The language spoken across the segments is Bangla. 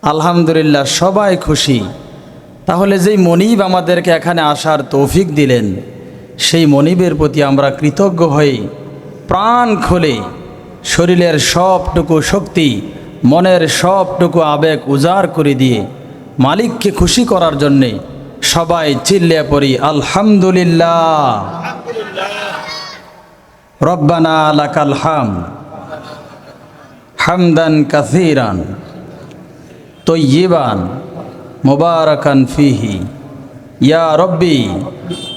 আলহামদুলিল্লাহ সবাই খুশি। তাহলে যেই মনিব আমাদেরকে এখানে আসার তৌফিক দিলেন, সেই মনিবের প্রতি আমরা কৃতজ্ঞ হয়ে প্রাণ খুলে শরীরের সবটুকু শক্তি, মনের সবটুকু আবেগ উজাড় করে দিয়ে মালিককে খুশি করার জন্যে সবাই চিল্লিয়ে পড়ি আলহামদুলিল্লাহ। রব্বানা লাকাল হামদ হামদান কাসীরান তয়্যিবান মুবারাকান ফিহি ইয়া রব্বি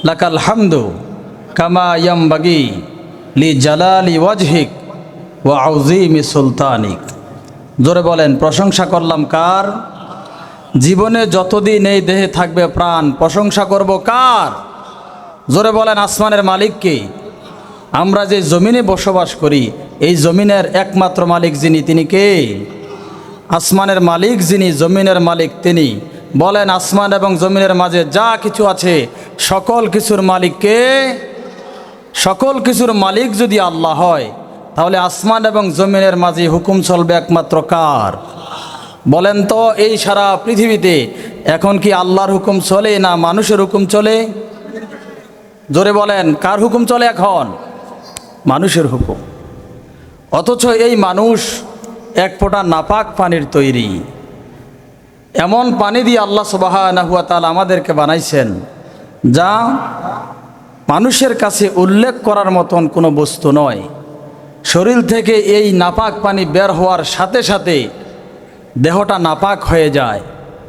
লাকাল হামদু কামা ইয়ামবাগি লি জালালি ওয়াজহিক ওয়া আযীমি সুলতানিক। জোরে বলেন, প্রশংসা করলাম কার? জীবনে যতদিন এই দেহে থাকবে প্রাণ, প্রশংসা করব কার? জোরে বলেন, আসমানের মালিককে। আমরা যে জমিনে বসবাস করি, এই জমিনের একমাত্র মালিক যিনি, তিনি কে? আসমানের মালিক যিনি, জমিনের মালিক তিনি। বলেন, আসমান এবং জমিনের মাঝে যা কিছু আছে সকল কিছুর মালিক কে? সকল কিছুর মালিক যদি আল্লাহ হয়, তাহলে আসমান এবং জমিনের মাঝে হুকুম চলবে একমাত্র কার? বলেন তো, এই সারা পৃথিবীতে এখন কি আল্লাহর হুকুম চলে না মানুষের হুকুম চলে? জোরে বলেন, কার হুকুম চলে এখন? মানুষের হুকুম। অথচ এই মানুষ এক ফোঁটা নাপাক পানির তৈরি। এমন পানি দিয়ে আল্লাহ সুবহানাহু ওয়া তাআলা আমাদেরকে বানাইছেন, যা মানুষের কাছে উল্লেখ করার মতন কোনো বস্তু নয়। শরীর থেকে এই নাপাক পানি বের হওয়ার সাথে সাথে দেহটা নাপাক হয়ে যায়।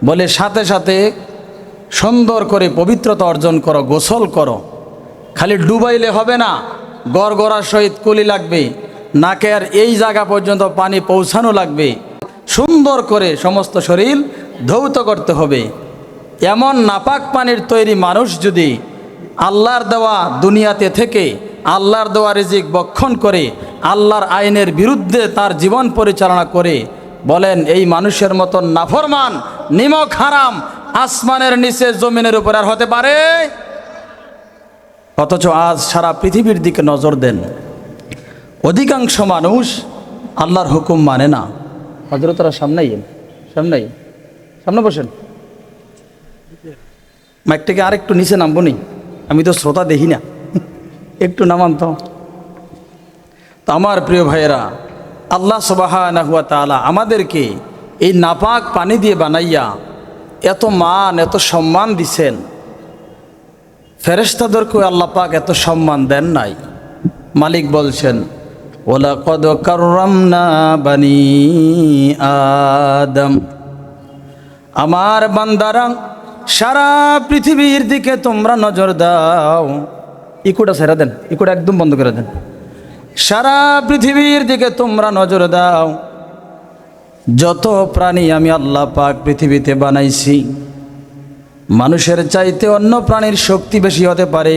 বলে সাথে সাথে সুন্দর করে পবিত্রতা অর্জন করো, গোসল করো। খালি ডুবাইলে হবে না, গড়গড়ার সহিত কুলি লাগবে, নাকের এই জায়গা পর্যন্ত পানি পৌঁছানো লাগবে। সুন্দর করে সমস্ত শরীর ধৌত করতে হবে। এমন নাপাক পানির তৈরি মানুষ যদি আল্লাহর দেওয়া দুনিয়াতে থেকে আল্লাহর দেওয়া রিজিক ভক্ষণ করে আল্লাহর আইনের বিরুদ্ধে তার জীবন পরিচালনা করে, বলেন এই মানুষের মতন নাফরমান, নিমক হারাম আসমানের নিচে জমিনের উপর আর হতে পারে? অথচ আজ সারা পৃথিবীর দিকে নজর দেন, অধিকাংশ মানুষ আল্লাহর হুকুম মানে না। হযরতরা সামনেই সামনে বসেন। মাইকটাকে আরেকটু নিচে নামবো নি, আমি তো শ্রোতা দেখি না, একটু নামান তো। আমার প্রিয় ভাইয়েরা, আল্লাহ সুবহানাহু ওয়া তাআলা আমাদেরকে এই নাপাক পানি দিয়ে বানাইয়া এত মান, এত সম্মান দিছেন। ফেরেশতাদেরকেও আল্লাহ পাক এত সম্মান দেন নাই। মালিক বলছেন, ওয়ালাকাদ কাররামনা বানি আদম। আমার বান্দারা, সারা পৃথিবীর দিকে তোমরা নজর দাও। ইকুটা ছেড়ে দেন, ইকুটা একদম বন্ধ করে দেন। সারা পৃথিবীর দিকে তোমরা নজর দাও। যত প্রাণী আমি আল্লাহ পাক পৃথিবীতে বানাইছি, মানুষের চাইতে অন্য প্রাণীর শক্তি বেশি হতে পারে,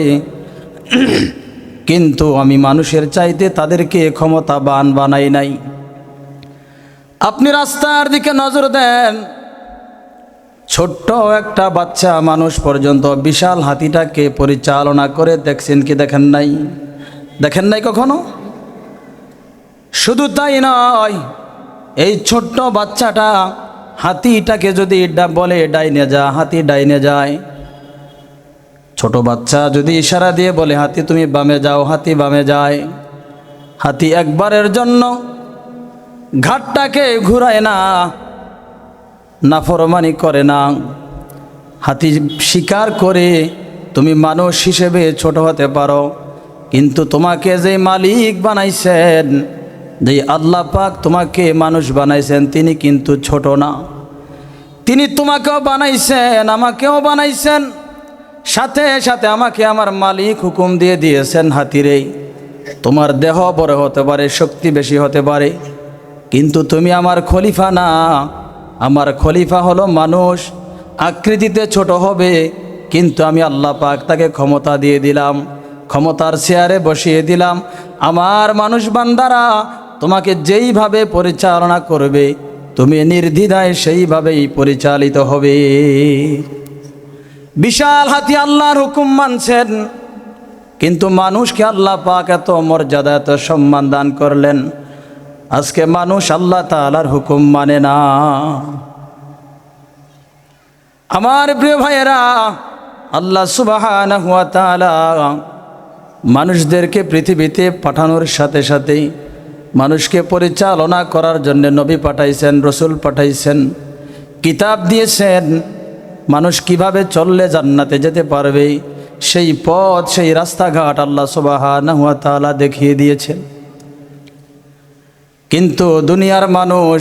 কিন্তু আমি মানুষের চাইতে তাদেরকে ক্ষমতাবান বানাই নাই। আপনি রাস্তার দিকে নজর দেন, ছোট্ট একটা বাচ্চা মানুষ পর্যন্ত বিশাল হাতিটাকে পরিচালনা করে দেখছেন কি দেখেন নাই? দেখেন নাই কখনো? শুধু তাই নয়, এই ছোট্ট বাচ্চাটা হাতিটাকে যদি বলে ডাইনে যা, হাতি ডাইনে যায়। ছোট বাচ্চা যদি ইশারা দিয়ে বলে হাতি তুমি বামে যাও, হাতি বামে যায়। হাতি একবারের জন্য ঘাটটাকে ঘুরায় না, নাফরমানি করে না। হাতি স্বীকার করে তুমি মানুষ হিসেবে ছোট হতে পারো, কিন্তু তোমাকে যে মালিক বানাইছেন, যে আল্লাহ পাক তোমাকে মানুষ বানাইছেন, তিনি কিন্তু ছোট না। তিনি তোমাকেও বানাইছেন, আমাকেও বানাইছেন। সাথে সাথে আমাকে আমার মালিক হুকুম দিয়ে দিয়েছেন, হাতিরে তোমার দেহ বড় হতে পারে, শক্তি বেশি হতে পারে, কিন্তু তুমি আমার খলিফা না। আমার খলিফা হলো মানুষ। আকৃতিতে ছোট হবে, কিন্তু আমি আল্লাহ পাক তাকে ক্ষমতা দিয়ে দিলাম, ক্ষমতার চেয়ারে বসিয়ে দিলাম। আমার মানুষ বান্দারা তোমাকে যেইভাবে পরিচালনা করবে, তুমি নির্দ্বিধায় সেইভাবেই পরিচালিত হবে। বিশাল হাতি আল্লাহর হুকুম মানছেন, কিন্তু মানুষকে আল্লাহ পাক এত মর্যাদা, এত সম্মান দান করলেন। আজকে মানুষ আল্লাহ তাআলার হুকুম মানে না। আমার প্রিয় ভাইয়েরা, আল্লাহ সুবহানাহু ওয়া তাআলা মানুষদেরকে পৃথিবীতে পাঠানোর সাথে সাথেই মানুষকে পরিচালনা করার জন্য নবী পাঠাইছেন, রসুল পাঠাইছেন, কিতাব দিয়েছেন। মানুষ কিভাবে চললে জান্নাতে যেতে পারবে সেই পথ, সেই রাস্তাঘাট আল্লাহ সুবহানাহু ওয়া তাআলা দেখিয়ে দিয়েছেন। কিন্তু দুনিয়ার মানুষ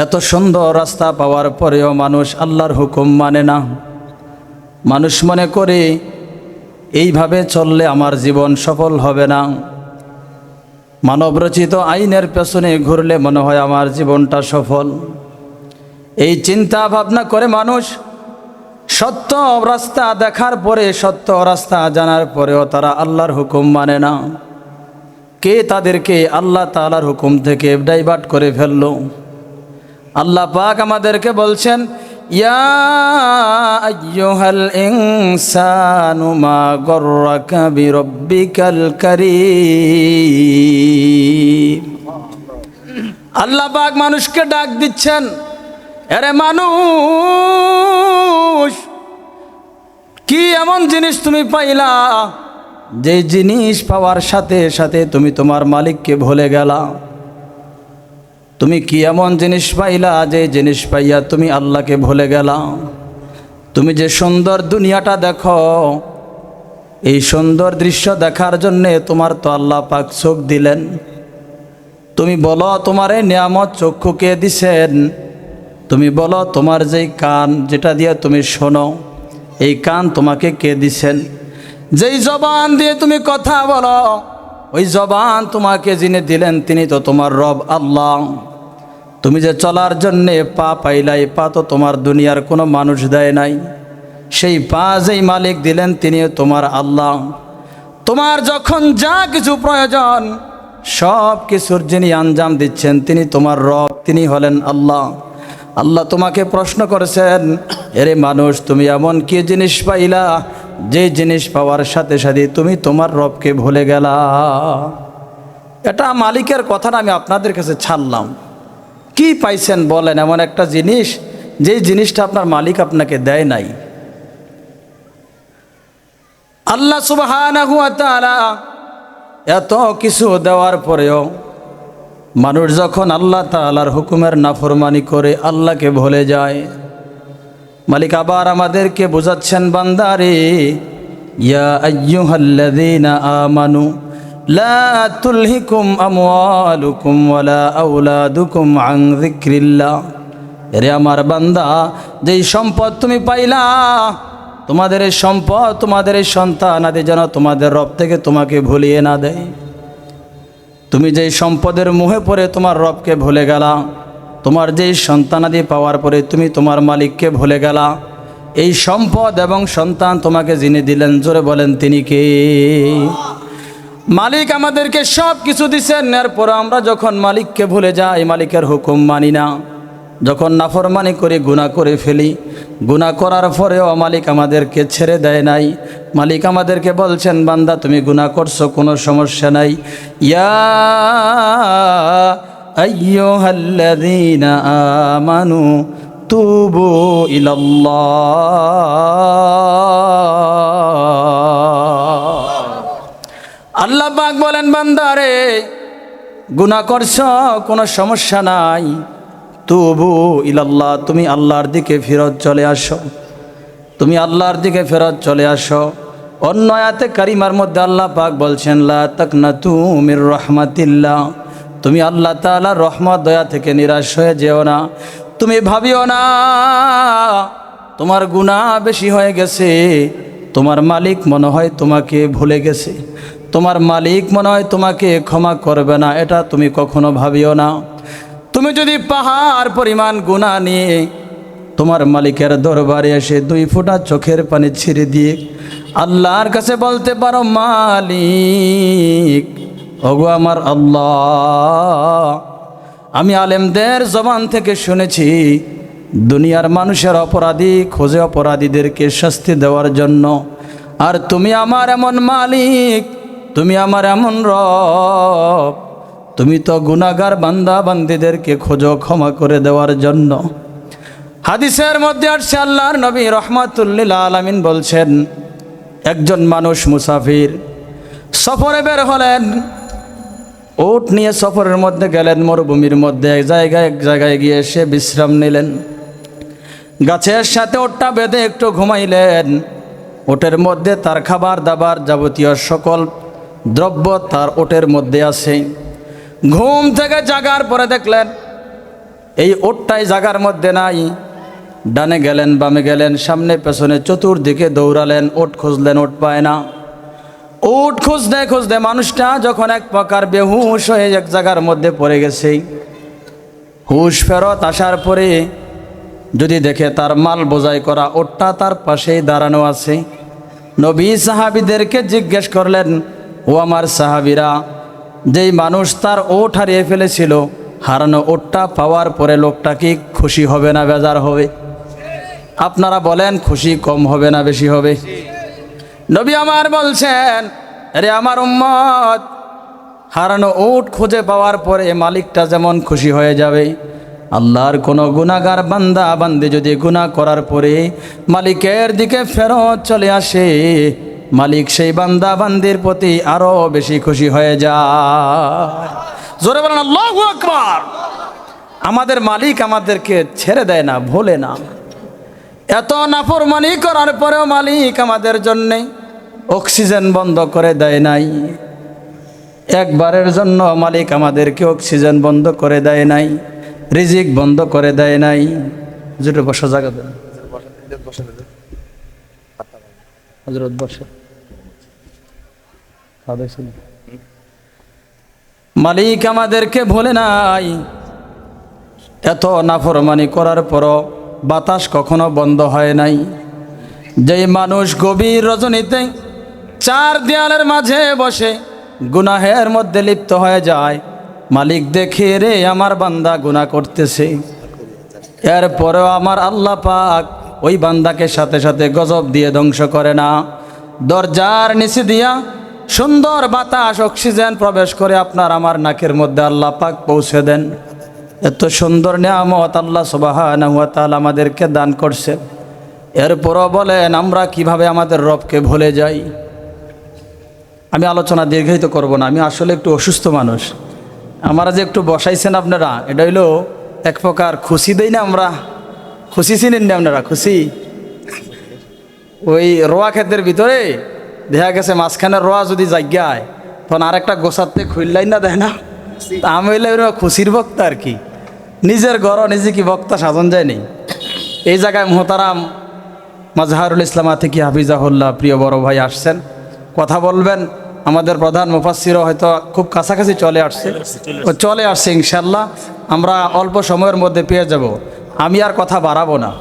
এত সুন্দর রাস্তা পাওয়ার পরেও মানুষ আল্লাহর হুকুম মানে না। মানুষ মনে করে এইভাবে চললে আমার জীবন সফল হবে না। মানবরচিত আইনের পেছনে ঘুরলে মনে হয় আমার জীবনটা সফল। এই চিন্তা ভাবনা করে মানুষ সত্য রাস্তা দেখার পরে, সত্য রাস্তা জানার পরেও তারা আল্লাহর হুকুম মানে না। কে তাদেরকে আল্লাহ তাআলার হুকুম থেকে ডাইভার্ট করে ফেললো? আল্লাহ পাক আমাদেরকে বলছেন, ইয়া আইয়ুহাল ইনসানু মা গররাকা বিরব্বিকাল কারীম। আল্লাহ পাক মানুষকে ডাক দিচ্ছেন, আরে মানুষ, কি এমন জিনিস তুমি পাইলা যে জিনিস পাওয়ার সাথে সাথে তুমি তোমার মালিককে ভুলে গেলা? তুমি কি এমন জিনিস পাইলা যে জিনিস পাইয়া তুমি আল্লাহকে ভুলে গেলা? তুমি যে সুন্দর দুনিয়াটা দেখো, এই সুন্দর দৃশ্য দেখার জন্যে তোমার তো আল্লাহ পাক চোখ দিলেন। তুমি বলো তোমার এই নিয়ামত চক্ষু কে দিছেন? তুমি বলো তোমার যেই কান, যেটা দিয়ে তুমি শোনো, এই কান তোমাকে কে দিছেন? যেই জবান দিয়ে তুমি কথা বলো, ওই জবান তোমাকে যিনি দিলেন তিনি তো তোমার রব আল্লাহ। তুমি যে চলার জন্যে পা পাইলাই, পা তো তোমার দুনিয়ার কোনো মানুষ দেয় নাই। সেই পা যেই মালিক দিলেন তিনি তোমার আল্লাহ। তোমার যখন যা কিছু প্রয়োজন সব কিছুর যিনি আঞ্জাম দিচ্ছেন তিনি তোমার রব, তিনি হলেন আল্লাহ। আল্লাহ তোমাকে প্রশ্ন করেছেন, এরে মানুষ, তুমি এমন কি জিনিস পাইলা যে জিনিস পাওয়ার সাথে সাথে তুমি তোমার রবকে ভুলে গেলা? এটা মালিকের কথাটা আমি আপনাদের কাছে ছাড়লাম। কি পাইছেন বলেন এমন একটা জিনিস যেই জিনিসটা আপনার মালিক আপনাকে দেয় নাই? আল্লাহ সুবহানাহু ওয়া তাআলা এত কিছু দেওয়ার পরেও মানুষ যখন আল্লাহ তাআলার হুকুমের নাফরমানি করে আল্লাহকে ভুলে যায়, মালিক আবার আমাদেরকে বোঝাচ্ছেন, বান্দারে, ইয়া আইয়ুহাল্লাযীনা আমানু লা তুলহিকুম আমওয়ালুকুম ওয়ালা আওলাদুকুম আন যিকরিল্লাহ। এরে আমার বান্দা, যেই সম্পদ তুমি পাইলা, তোমাদের এই সম্পদ, তোমাদের এই সন্তান আদি যেন তোমাদের রব থেকে তোমাকে ভুলিয়ে না দেয়। তুমি যেই সম্পদের মোহে পড়ে তোমার রবকে ভুলে গেলা, তোমার যেই সন্তানাদি পাওয়ার পরে তুমি তোমার মালিককে ভুলে গেলা, এই সম্পদ এবং সন্তান তোমাকে যিনি দিলেন, জোরে বলেন তিনি কে? মালিক আমাদেরকে সব কিছু দিচ্ছেন, এরপর আমরা যখন মালিককে ভুলে যাই, মালিকের হুকুম মানি না, যখন নাফরমানি করে গুনাহ করে ফেলি, গুনাহ করার পরেও মালিক আমাদেরকে ছেড়ে দেয় নাই। মালিক আমাদেরকে বলছেন, বান্দা তুমি গুনাহ করছো, কোনো সমস্যা নাই। ইয়া আইয়ুহাল্লাযীনা আমানু তুবু ইলাল্লাহ। আল্লাহ পাক বলেন, বান্দারে, গুনাহ করছো, কোনো সমস্যা নাই, তুবু ইলাল্লাহ, তুমি আল্লাহর দিকে ফেরত চলে আসো, তুমি আল্লাহর দিকে ফেরত চলে আসো। অন্য আয়াতে কারিমার মধ্যে আল্লাহ পাক বলছেন, লা তাকনাতু মির রাহমাতিল্লাহ, তুমি আল্লাহ তাআলার রহমত দয়া থেকে নিরাশ হয়ে যেও না। তুমি ভাবিও না তোমার গুনাহ বেশি হয়ে গেছে, তোমার মালিক মনে হয় তোমাকে ভুলে গেছে, তোমার মালিক মনে হয় তোমাকে ক্ষমা করবে না, এটা তুমি কখনো ভাবিও না। তুমি যদি পাহাড় পরিমাণ গুনাহ নিয়ে তোমার মালিকের দরবারে এসে 2 ফোঁটা চোখের পানি ছেড়ে দিয়ে আল্লাহর কাছে বলতে পারো, মালিক, ওগো আমার আল্লাহ, আমি আলেমদের জবান থেকে শুনেছি দুনিয়ার মানুষের অপরাধী খোঁজে অপরাধীদেরকে শাস্তি দেওয়ার জন্য, আর তুমি আমার এমন মালিক, তুমি আমার এমন রব, তুমি তো গুনাহগার বান্দা বান্দীদেরকে খোঁজো ক্ষমা করে দেওয়ার জন্য। হাদিসের মধ্যে আসছে আল্লাহর নবী রহমাতুল্লিল আলামিন বলছেন, একজন মানুষ মুসাফির সফরে বের হলেন, উট নিয়ে সফরের মধ্যে গেলেন, মরুভূমির মধ্যে এক জায়গায় গিয়ে সে বিশ্রাম নিলেন। গাছের সাথে ওটটা বেঁধে একটু ঘুমাইলেন। ওটের মধ্যে তার খাবার দাবার যাবতীয় সকল দ্রব্য তার ওটের মধ্যে আছে। ঘুম থেকে জাগার পরে দেখলেন এই ওটটাই জাগার মধ্যে নাই। ডানে গেলেন, বামে গেলেন, সামনে পেছনে চতুর্দিকে দৌড়ালেন, ওট খুঁজলেন, ওট পায় না। উট খুঁজতে খুঁজতে মানুষটা যখন এক প্রকার বেহুশ হয়ে এক জায়গার মধ্যে পড়ে গেছে, হুশ ফেরত আসার পরে যদি দেখে তার মাল বোঝাই করা ওটটা তার পাশেই দাঁড়ানো আছে। নবী সাহাবীদেরকে জিজ্ঞেস করলেন, ও আমার সাহাবীরা, যেই মানুষ তার ওট হারিয়ে ফেলেছিল, হারানো ওটটা পাওয়ার পরে লোকটা কি খুশি হবে না বেজার হবে? আপনারা বলেন, খুশি কম হবে না বেশি হবে? নবী আমার বলছেন, আরে আমার উম্মত, হারানো উট খুঁজে পাওয়ার পরে মালিকটা যেমন খুশি হয়ে যাবে, আল্লাহর কোনো গুনাহগার বান্দা বান্দি যদি গুনাহ করার পরে মালিকের দিকে ফেরত চলে আসে, মালিক সেই বান্দা বান্দির প্রতি আরো বেশি খুশি হয়ে যায়। জোরে বলেন আল্লাহু আকবার। আমাদের মালিক আমাদেরকে ছেড়ে দেয় না, ভোলে না। এত নাফরমানি করার পরেও মালিক আমাদের জন্যে অক্সিজেন বন্ধ করে দেয় নাই। একবারের জন্য মালিক আমাদেরকে অক্সিজেন বন্ধ করে দেয় নাই, রিজিক বন্ধ করে দেয় নাই। যেটা বসা জায়গা দেন, হযরত বসে। মালিক আমাদেরকে ভোলে নাই। এত নাফরমানি করার পরও বাতাস কখনো বন্ধ হয় নাই। যেই মানুষ গভীর রজনীতে চার দেয়ালের মাঝে বসে গুনাহের মধ্যে লিপ্ত হয়ে যায়, মালিক দেখে রে আমার বান্দা গুনাহ করতেছে, এরপরেও আমার আল্লাহ পাক ওই বান্দাকে সাথে সাথে গজব দিয়ে ধ্বংস করে না। দরজার নিচে দিয়া সুন্দর বাতাস অক্সিজেন প্রবেশ করে আপনার আমার নাকের মধ্যে আল্লাহ পাক পৌঁছে দেন। এত সুন্দর নিয়ামত আল্লাহ সুবহানাহু ওয়া তাআলা আমাদেরকে দান করছে। এরপরও বলেন আমরা কিভাবে আমাদের রবকে ভুলে যাই? আমি আলোচনা দীর্ঘায়িত করব না, আমি আসলে একটু অসুস্থ মানুষ। আমরা যে একটু বসাইছেন আপনারা, এটা হইলো এক প্রকার খুশি দেই না আমরা? খুশি চিনেন না আপনারা? খুশি ওই রোয়া ক্ষেতের ভিতরে দেখা গেছে মাঝখানে রোয়া যদি জায়গায়, তখন আরেকটা গোসাতে খুললাই না দেয় না? তা আমি হইলে খুশির বক্তা আর কি। নিজের ঘর নিজে কি বক্তা সাজন যায় নেই। এই জায়গায় মোহতারাম মাজহারুল ইসলাম আতিকি হাফিজাহুল্লাহ প্রিয় বড় ভাই আসছেন, কথা বলবেন। আমাদের প্রধান মুফাসসিরও হয়তো খুব কাছাকাছি চলে আসছে ইনশাল্লাহ। আমরা অল্প সময়ের মধ্যে পেয়ে যাব। আমি আর কথা বাড়াবো না।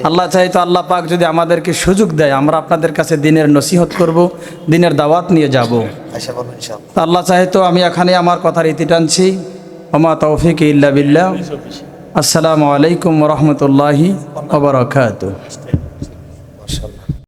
আল্লাহ চাইতো আল্লাহ পাক যদি আমাদেরকে সুযোগ দেয়, আমরা আপনাদের কাছে দিনের নসিহত করব, দিনের দাওয়াত নিয়ে যাব। আল্লাহ চাইতো আমি এখানে আমার কথার ইতি টানছি। ওমা তৌফিক ইল্লা বিল্লাহ। আসসালামু আলাইকুম ওয়া রাহমাতুল্লাহি ওয়া বারাকাতুহু।